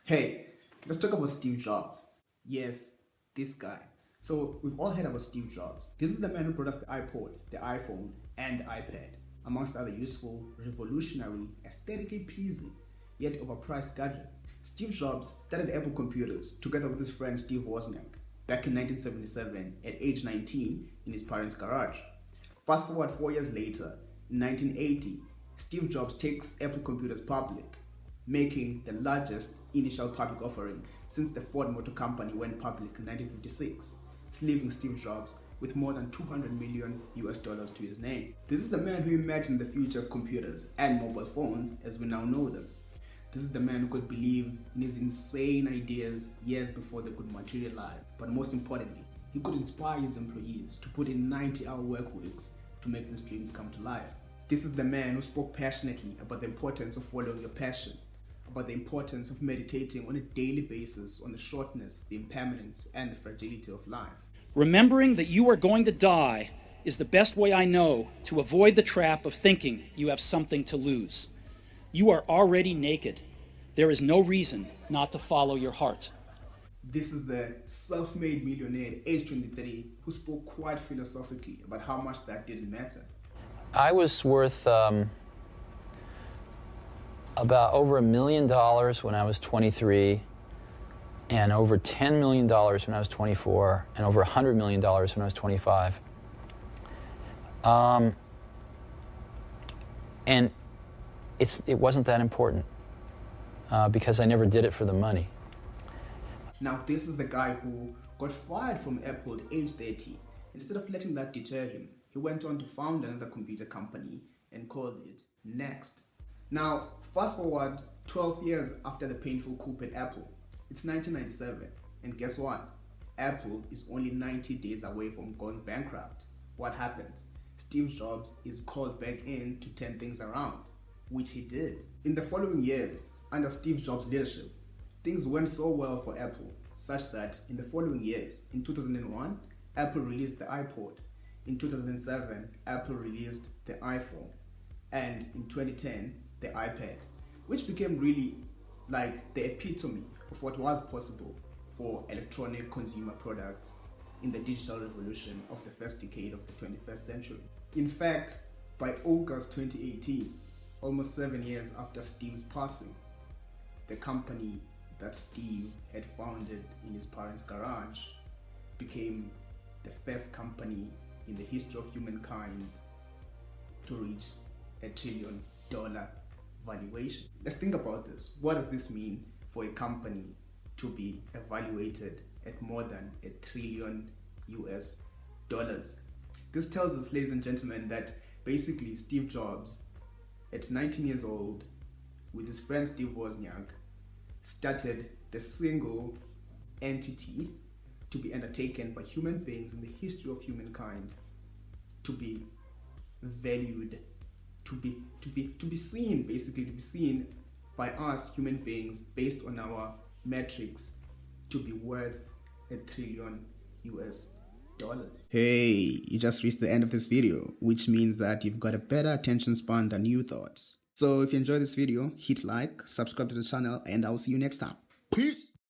Hey, let's talk about Steve Jobs. Yes, this guy. So we've all heard about Steve Jobs. This is the man who brought us the iPod, the iPhone, and the iPad, amongst other useful, revolutionary, aesthetically pleasing, yet overpriced gadgets. Steve Jobs started Apple Computers together with his friend Steve Wozniak back in 1977 at age 19 in his parents' garage. Fast forward 4 years later, in 1980, Steve Jobs takes Apple Computers public, making the largest initial public offering since the Ford Motor Company went public in 1956, leaving Steve Jobs with more than $200 million to his name. This is the man who imagined the future of computers and mobile phones as we now know them. This is the man who could believe in his insane ideas years before they could materialize. But most importantly, he could inspire his employees to put in 90-hour work weeks to make these dreams come to life. This is the man who spoke passionately about the importance of following your passion, about the importance of meditating on a daily basis on the shortness, the impermanence, and the fragility of life. Remembering that you are going to die is the best way I know to avoid the trap of thinking you have something to lose. You are already naked. There is no reason not to follow your heart. This is the self-made millionaire at age 23 who spoke quite philosophically about how much that didn't matter. I was worth about over $1 million when I was 23, and over $10 million when I was 24, and over $100 million when I was 25. And it wasn't that important because I never did it for the money. Now this is the guy who got fired from Apple at age 30. Instead of letting that deter him, he went on to found another computer company and called it Next. Now, fast forward 12 years after the painful coup at Apple. It's 1997, and guess what? Apple is only 90 days away from going bankrupt. What happens? Steve Jobs is called back in to turn things around, which he did. In the following years, under Steve Jobs' leadership, things went so well for Apple, such that in the following years, in 2001, Apple released the iPod. In 2007, Apple released the iPhone. And in 2010, the iPad, which became really like the epitome of what was possible for electronic consumer products in the digital revolution of the first decade of the 21st century. In fact, by August 2018, almost 7 years after Steve's passing, the company that Steve had founded in his parents' garage became the first company in the history of humankind to reach $1 trillion valuation. Let's think about this. What does this mean for a company to be evaluated at more than $1 trillion? This tells us, ladies and gentlemen, that basically Steve Jobs, at 19 years old, with his friend Steve Wozniak, started the single entity to be undertaken by human beings in the history of humankind, to be valued, to be seen, basically to be seen by us human beings based on our metrics, to be worth $1 trillion. Hey, you just reached the end of this video, which means that you've got a better attention span than you thought. So if you enjoyed this video, hit like, subscribe to the channel, and I'll see you next time. Peace!